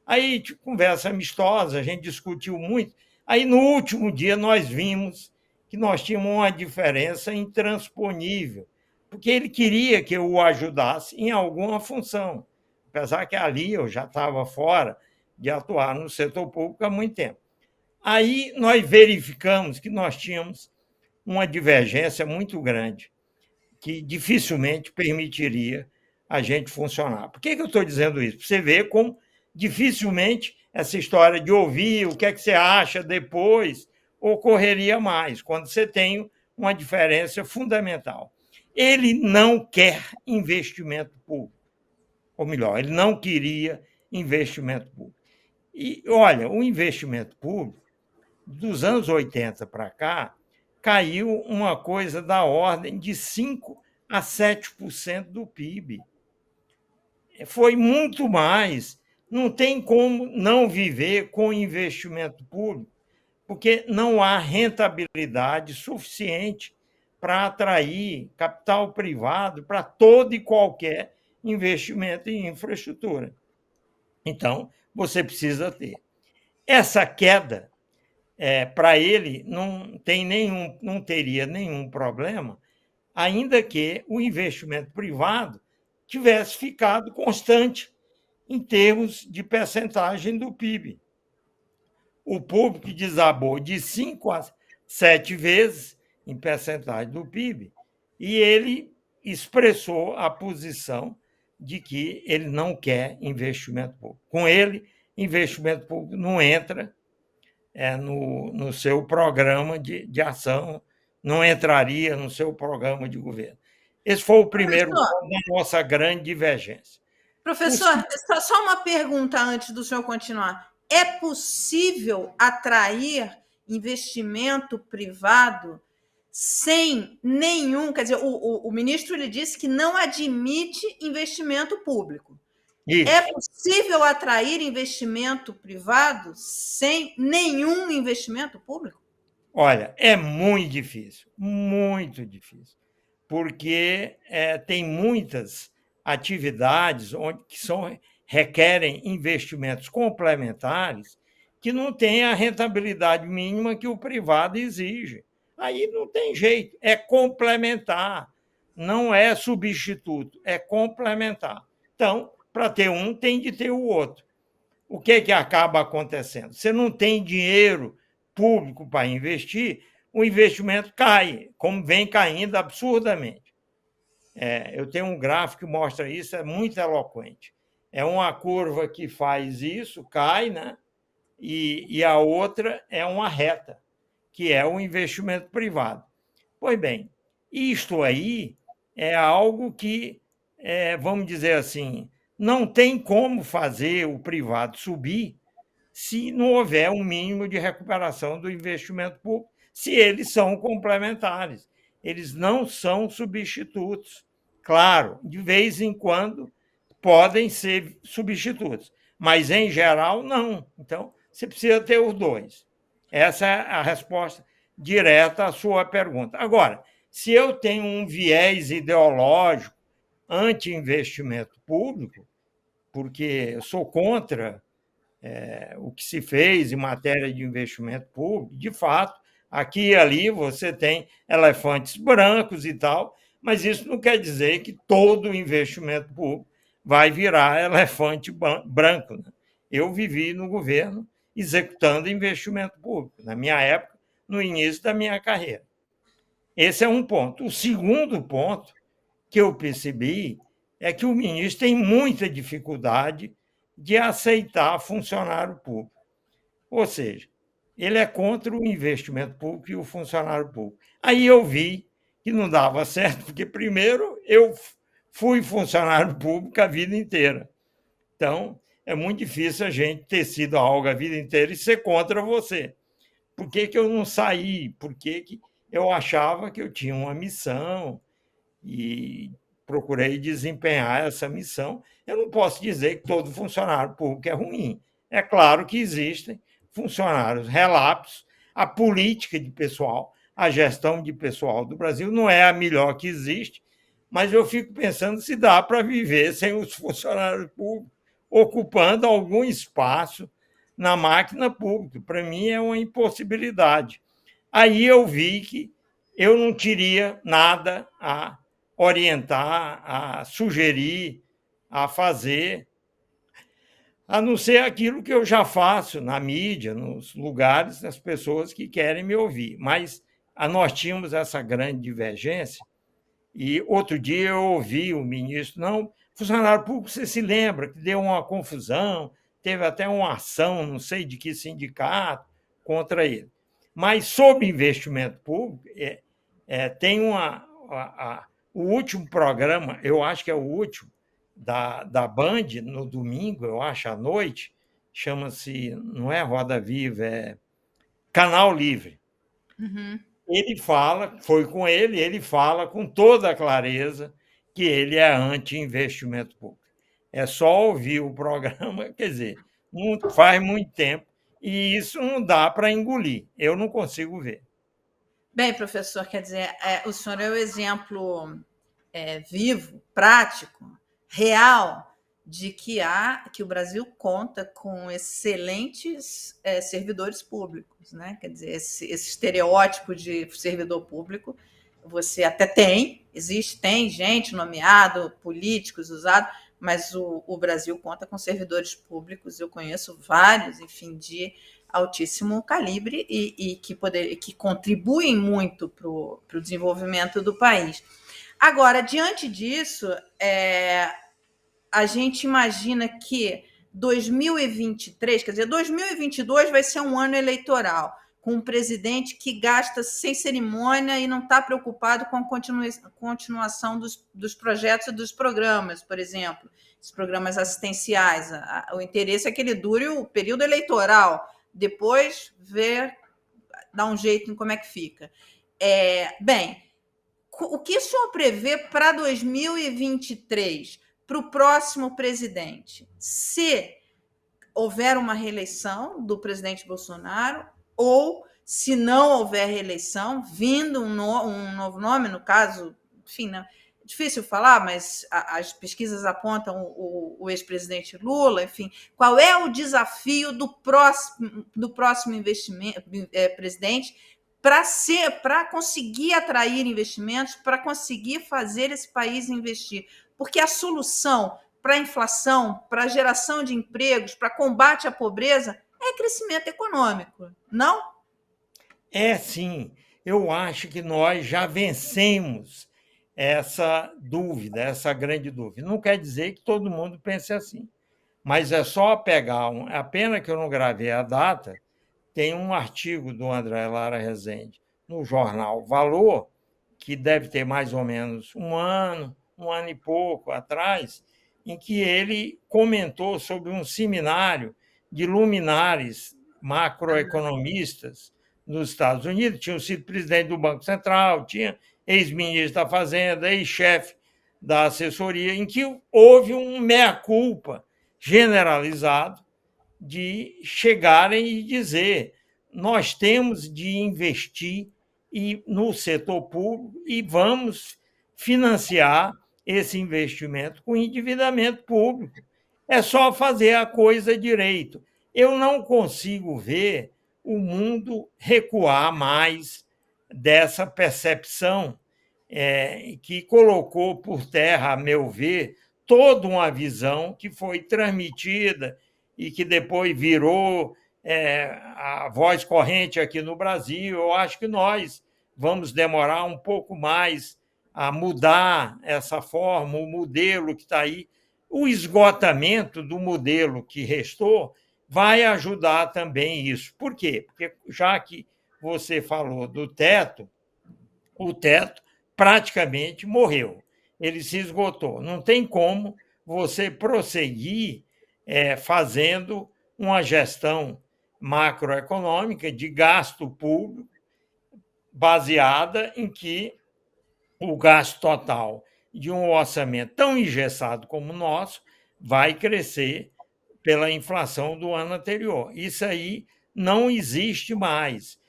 Aí, tipo, conversa amistosa, a gente discutiu muito. Aí, no último dia, nós vimos que nós tínhamos uma diferença intransponível, porque ele queria que eu o ajudasse em alguma função, apesar que ali eu já estava fora de atuar no setor público há muito tempo. Aí nós verificamos que nós tínhamos uma divergência muito grande, que dificilmente permitiria a gente funcionar. Por que eu estou dizendo isso? Para você ver como dificilmente essa história de ouvir o que é que você acha depois ocorreria mais, quando você tem uma diferença fundamental. Ele não quer investimento público, ou melhor, ele não queria investimento público. E, olha, o investimento público, dos anos 80 para cá, caiu uma coisa da ordem de 5 a 7% do PIB. Foi muito mais. Não tem como não viver com investimento público, porque não há rentabilidade suficiente para atrair capital privado para todo e qualquer investimento em infraestrutura. Então, você precisa ter. Essa queda, para ele, não teria nenhum problema, ainda que o investimento privado tivesse ficado constante em termos de percentagem do PIB. O público desabou de 5 a 7 vezes em percentagem do PIB, e ele expressou a posição de que ele não quer investimento público. Com ele, investimento público não entra no seu programa de ação, não entraria no seu programa de governo. Esse foi o primeiro Professor, ponto da nossa grande divergência. professor, só uma pergunta antes do senhor continuar. É possível atrair investimento privado sem nenhum. Quer dizer, o ministro ele disse que não admite investimento público. É Isso. possível atrair investimento privado sem nenhum investimento público? Olha, é muito difícil, porque tem muitas atividades requerem investimentos complementares que não têm a rentabilidade mínima que o privado exige. Aí não tem jeito, é complementar, não é substituto, é complementar. Então, para ter um, tem de ter o outro. O que acaba acontecendo? Você não tem dinheiro público para investir, o investimento cai, como vem caindo absurdamente. Eu tenho um gráfico que mostra isso, é muito eloquente. É uma curva que faz isso, cai, né? E a outra é uma reta, que é o investimento privado. Pois bem, isto aí é algo que, vamos dizer assim, não tem como fazer o privado subir se não houver um mínimo de recuperação do investimento público, se eles são complementares. Eles não são substitutos. Claro, de vez em quando podem ser substitutos, mas em geral não. Então, você precisa ter os dois. Essa é a resposta direta à sua pergunta. Agora, se eu tenho um viés ideológico anti-investimento público, porque eu sou contra o que se fez em matéria de investimento público, de fato, aqui e ali você tem elefantes brancos e tal, mas isso não quer dizer que todo investimento público vai virar elefante branco. Né? Eu vivi no governo executando investimento público, na minha época, no início da minha carreira. Esse é um ponto. O segundo ponto que eu percebi é que o ministro tem muita dificuldade de aceitar funcionário público. Ou seja, ele é contra o investimento público e o funcionário público. Aí eu vi que não dava certo, porque, primeiro, eu fui funcionário público a vida inteira. Então, é muito difícil a gente ter sido algo a vida inteira e ser contra você. Por que eu não saí? Por que eu achava que eu tinha uma missão e procurei desempenhar essa missão? Eu não posso dizer que todo funcionário público é ruim. É claro que existem funcionários relapsos, a política de pessoal, a gestão de pessoal do Brasil não é a melhor que existe, mas eu fico pensando se dá para viver sem os funcionários públicos ocupando algum espaço na máquina pública. Para mim é uma impossibilidade. Aí eu vi que eu não teria nada a orientar, a sugerir, a fazer, a não ser aquilo que eu já faço na mídia, nos lugares, das pessoas que querem me ouvir. Mas nós tínhamos essa grande divergência. E outro dia eu ouvi o ministro, não, funcionário público, você se lembra que deu uma confusão, teve até uma ação, não sei de que sindicato, contra ele. Mas sobre investimento público, tem o último programa, eu acho que é o último, da Band, no domingo, eu acho, à noite, chama-se, não é Roda Viva, é Canal Livre. Uhum. Ele fala, foi com ele fala com toda a clareza que ele é anti-investimento público. É só ouvir o programa, quer dizer, não faz muito tempo, e isso não dá para engolir. Eu não consigo ver. Bem, professor, quer dizer, o senhor é o exemplo vivo, prático, real, de que o Brasil conta com excelentes servidores públicos, né? Quer dizer, esse estereótipo de servidor público você até tem gente nomeado, políticos usados, mas o Brasil conta com servidores públicos, eu conheço vários, enfim, de altíssimo calibre e que contribuem muito para o desenvolvimento do país. Agora, diante disso, a gente imagina que 2023, quer dizer, 2022 vai ser um ano eleitoral, com um presidente que gasta sem cerimônia e não está preocupado com a continuação dos projetos e dos programas, por exemplo, os programas assistenciais. O interesse é que ele dure o período eleitoral, depois ver, dar um jeito em como é que fica. Bem, o que o senhor prevê para 2023? para o próximo presidente, se houver uma reeleição do presidente Bolsonaro, ou se não houver reeleição, vindo um novo nome, no caso, enfim, é difícil falar, mas as pesquisas apontam o ex-presidente Lula, enfim, qual é o desafio do próximo presidente para conseguir atrair investimentos, para conseguir fazer esse país investir? Porque a solução para a inflação, para a geração de empregos, para combate à pobreza, é crescimento econômico, não? É sim. Eu acho que nós já vencemos essa dúvida, essa grande dúvida. Não quer dizer que todo mundo pense assim, mas é só pegar. A pena que eu não gravei a data, tem um artigo do André Lara Rezende no jornal Valor, que deve ter mais ou menos um ano e pouco atrás, em que ele comentou sobre um seminário de luminares macroeconomistas nos Estados Unidos. Tinham sido presidente do Banco Central, tinha ex-ministro da Fazenda, ex-chefe da assessoria, em que houve um meia-culpa generalizado de chegarem e dizer: nós temos de investir no setor público e vamos financiar esse investimento com endividamento público. É só fazer a coisa direito. Eu não consigo ver o mundo recuar mais dessa percepção que colocou por terra, a meu ver, toda uma visão que foi transmitida e que depois virou a voz corrente aqui no Brasil. Eu acho que nós vamos demorar um pouco mais a mudar essa forma, o modelo que está aí. O esgotamento do modelo que restou vai ajudar também isso. Por quê? Porque, já que você falou do teto, o teto praticamente morreu. Ele se esgotou. Não tem como você prosseguir fazendo uma gestão macroeconômica de gasto público baseada em que o gasto total de um orçamento tão engessado como o nosso vai crescer pela inflação do ano anterior. Isso aí não existe mais.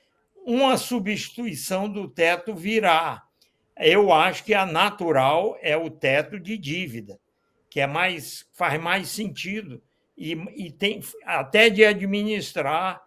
Uma substituição do teto virá. Eu acho que a natural é o teto de dívida, que faz mais sentido e tem até de administrar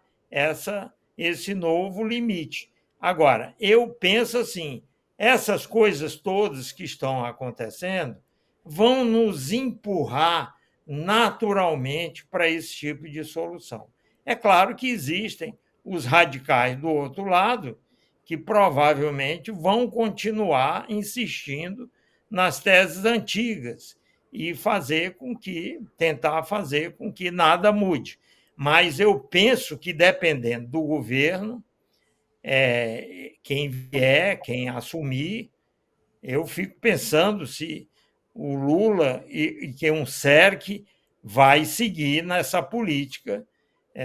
esse novo limite. Agora, eu penso assim, essas coisas todas que estão acontecendo vão nos empurrar naturalmente para esse tipo de solução. É claro que existem os radicais do outro lado, que provavelmente vão continuar insistindo nas teses antigas e tentar fazer com que nada mude. Mas eu penso que, dependendo do governo, quem vier, quem assumir, eu fico pensando se o Lula e que um CERC vai seguir nessa política,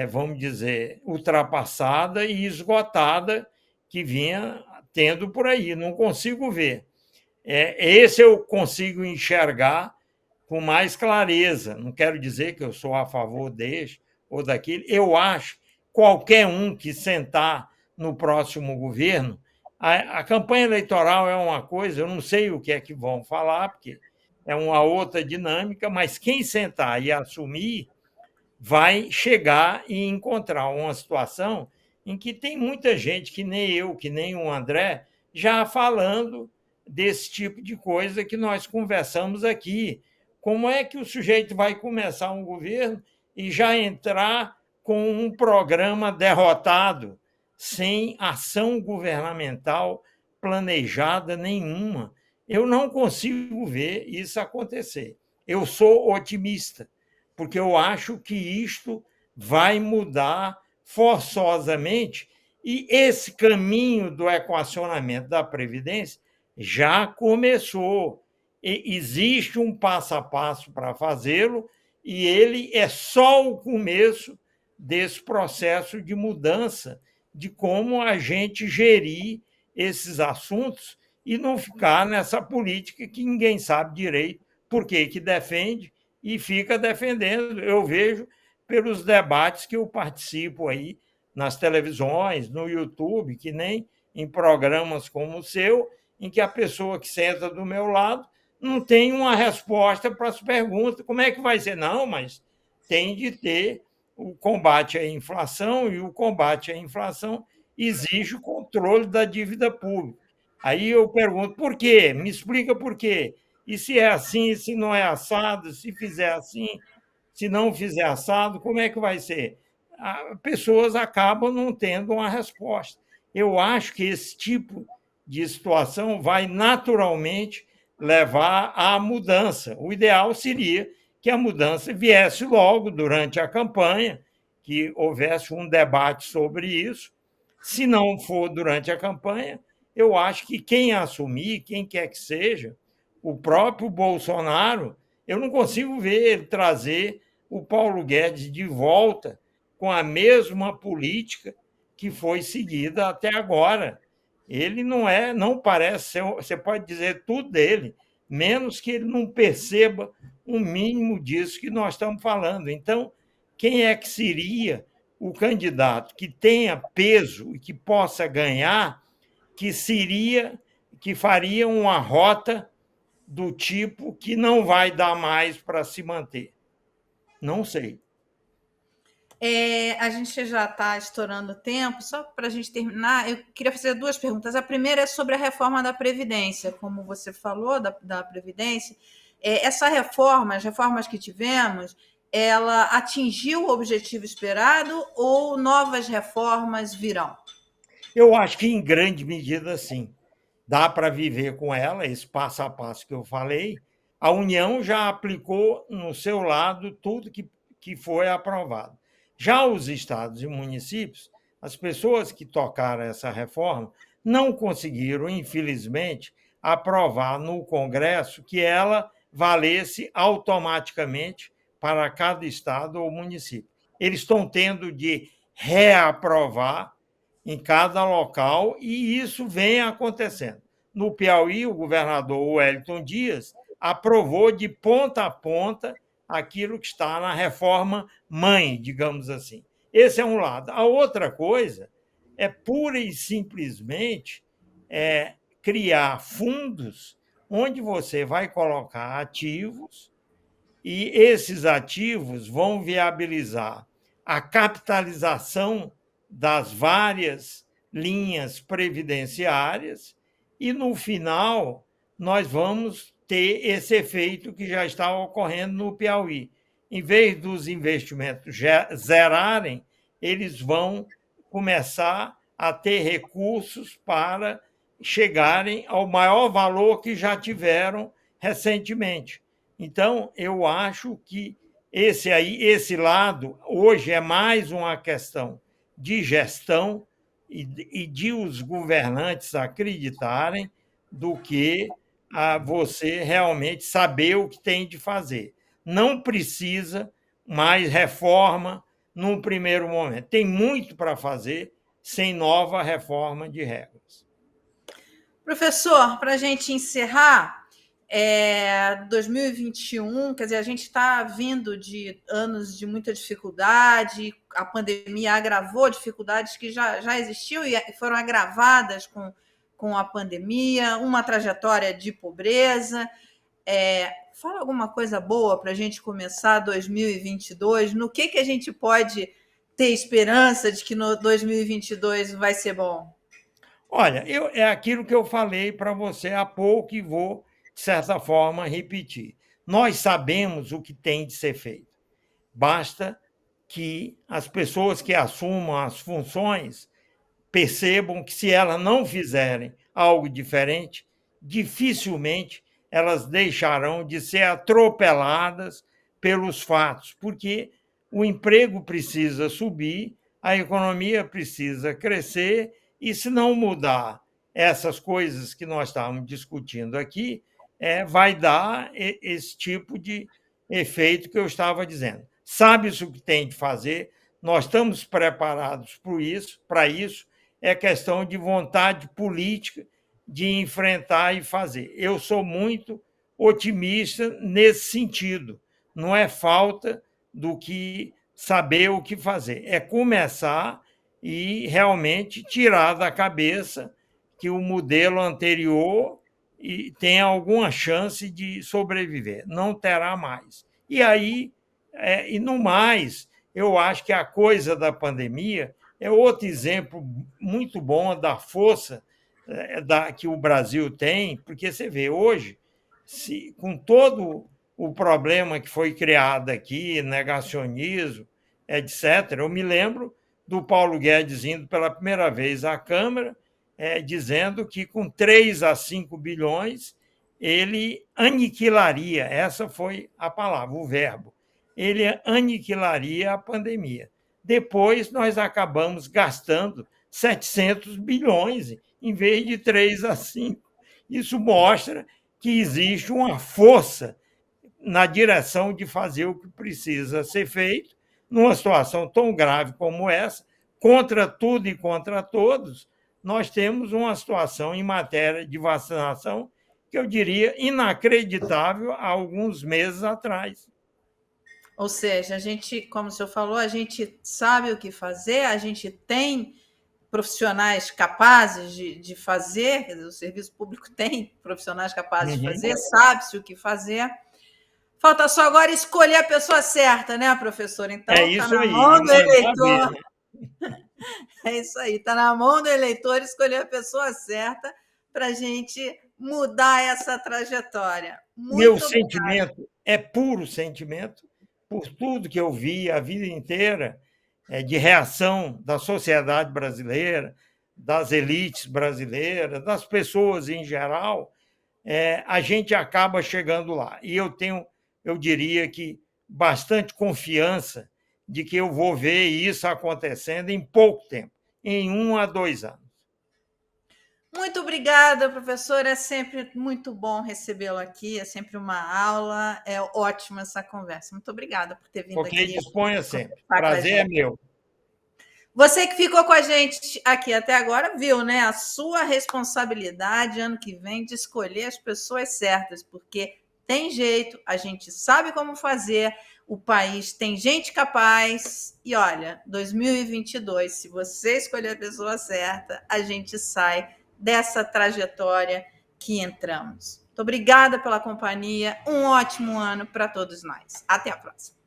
vamos dizer, ultrapassada e esgotada que vinha tendo por aí. Não consigo ver. Esse eu consigo enxergar com mais clareza. Não quero dizer que eu sou a favor deste ou daquele. Eu acho que qualquer um que sentar no próximo governo, a campanha eleitoral é uma coisa, eu não sei o que é que vão falar, porque é uma outra dinâmica, mas quem sentar e assumir vai chegar e encontrar uma situação em que tem muita gente, que nem eu, que nem o André, já falando desse tipo de coisa que nós conversamos aqui. Como é que o sujeito vai começar um governo e já entrar com um programa derrotado, sem ação governamental planejada nenhuma? Eu não consigo ver isso acontecer. Eu sou otimista, porque eu acho que isto vai mudar forçosamente, e esse caminho do equacionamento da Previdência já começou. Existe um passo a passo para fazê-lo, e ele é só o começo desse processo de mudança de como a gente gerir esses assuntos e não ficar nessa política que ninguém sabe direito por que defende e fica defendendo. Eu vejo pelos debates que eu participo aí nas televisões, no YouTube, que nem em programas como o seu, em que a pessoa que senta do meu lado não tem uma resposta para as perguntas. Como é que vai ser? Não, mas tem de ter o combate à inflação, e o combate à inflação exige o controle da dívida pública. Aí eu pergunto, por quê? Me explica por quê. E se é assim, se não é assado, se fizer assim, se não fizer assado, como é que vai ser? Pessoas acabam não tendo uma resposta. Eu acho que esse tipo de situação vai naturalmente levar à mudança. O ideal seria que a mudança viesse logo durante a campanha, que houvesse um debate sobre isso. Se não for durante a campanha, eu acho que quem assumir, quem quer que seja, o próprio Bolsonaro, eu não consigo ver ele trazer o Paulo Guedes de volta com a mesma política que foi seguida até agora. Ele não parece ser, você pode dizer tudo dele, menos que ele não perceba o mínimo disso que nós estamos falando. Então, quem é que seria o candidato que tenha peso e que possa ganhar, que faria uma rota do tipo que não vai dar mais para se manter? Não sei. A gente já está estourando o tempo, só para a gente terminar, eu queria fazer duas perguntas. A primeira é sobre a reforma da Previdência, como você falou da Previdência. Essa reforma, as reformas que tivemos, ela atingiu o objetivo esperado ou novas reformas virão? Eu acho que, em grande medida, sim. Dá para viver com ela, esse passo a passo que eu falei. A União já aplicou no seu lado tudo que foi aprovado. Já os estados e municípios, as pessoas que tocaram essa reforma, não conseguiram, infelizmente, aprovar no Congresso que ela valesse automaticamente para cada estado ou município. Eles estão tendo de reaprovar em cada local, e isso vem acontecendo. No Piauí, o governador Wellington Dias aprovou de ponta a ponta aquilo que está na reforma mãe, digamos assim. Esse é um lado. A outra coisa é pura e simplesmente criar fundos onde você vai colocar ativos, e esses ativos vão viabilizar a capitalização das várias linhas previdenciárias, e, no final, nós vamos ter esse efeito que já está ocorrendo no Piauí. Em vez dos investimentos zerarem, eles vão começar a ter recursos para chegarem ao maior valor que já tiveram recentemente. Então, eu acho que esse lado, hoje, é mais uma questão de gestão e de os governantes acreditarem do que você realmente saber o que tem de fazer. Não precisa mais reforma num primeiro momento. Tem muito para fazer sem nova reforma de regras. Professor, para a gente encerrar, 2021, quer dizer, a gente está vindo de anos de muita dificuldade, a pandemia agravou dificuldades que já existiam e foram agravadas com a pandemia, uma trajetória de pobreza. Fala alguma coisa boa para a gente começar 2022, no que a gente pode ter esperança de que no 2022 vai ser bom? Olha, é aquilo que eu falei para você há pouco e vou, de certa forma, repetir. Nós sabemos o que tem de ser feito. Basta que as pessoas que assumam as funções percebam que, se elas não fizerem algo diferente, dificilmente elas deixarão de ser atropeladas pelos fatos, porque o emprego precisa subir, a economia precisa crescer, e, se não mudar essas coisas que nós estávamos discutindo aqui, vai dar esse tipo de efeito que eu estava dizendo. Sabe-se o que tem de fazer, nós estamos preparados para isso, é questão de vontade política de enfrentar e fazer. Eu sou muito otimista nesse sentido. Não é falta do que saber o que fazer, é começar e realmente tirar da cabeça que o modelo anterior tem alguma chance de sobreviver, não terá mais. E aí, e no mais, eu acho que a coisa da pandemia é outro exemplo muito bom da força que o Brasil tem, porque você vê hoje, com todo o problema que foi criado aqui, negacionismo, etc., eu me lembro do Paulo Guedes indo pela primeira vez à Câmara, dizendo que com 3 a 5 bilhões ele aniquilaria, essa foi a palavra, o verbo, ele aniquilaria a pandemia. Depois nós acabamos gastando 700 bilhões em vez de 3 a 5. Isso mostra que existe uma força na direção de fazer o que precisa ser feito, numa situação tão grave como essa, contra tudo e contra todos, nós temos uma situação em matéria de vacinação que eu diria inacreditável há alguns meses atrás. Ou seja, a gente, como o senhor falou, a gente sabe o que fazer, a gente tem profissionais capazes de fazer, quer dizer, o serviço público tem profissionais capazes de fazer, sabe-se o que fazer. Falta só agora escolher a pessoa certa, né, professor? Então, isso tá na aí, mão do eleitor. ver, né? É isso aí, está na mão do eleitor escolher a pessoa certa para a gente mudar essa trajetória. Meu Muito obrigada. sentimento é puro sentimento, por tudo que eu vi a vida inteira de reação da sociedade brasileira, das elites brasileiras, das pessoas em geral, a gente acaba chegando lá. E eu diria que, bastante confiança de que eu vou ver isso acontecendo em pouco tempo, em 1 a 2 anos. Muito obrigada, professor. É sempre muito bom recebê-lo aqui, é sempre uma aula, é ótima essa conversa. Muito obrigada por ter vindo Ok, aqui. disponha sempre. Prazer é meu. Você que ficou com a gente aqui até agora, viu, né? A sua responsabilidade ano que vem de escolher as pessoas certas, porque tem jeito, a gente sabe como fazer, o país tem gente capaz. E olha, 2022, se você escolher a pessoa certa, a gente sai dessa trajetória que entramos. Muito obrigada pela companhia, um ótimo ano para todos nós. Até a próxima.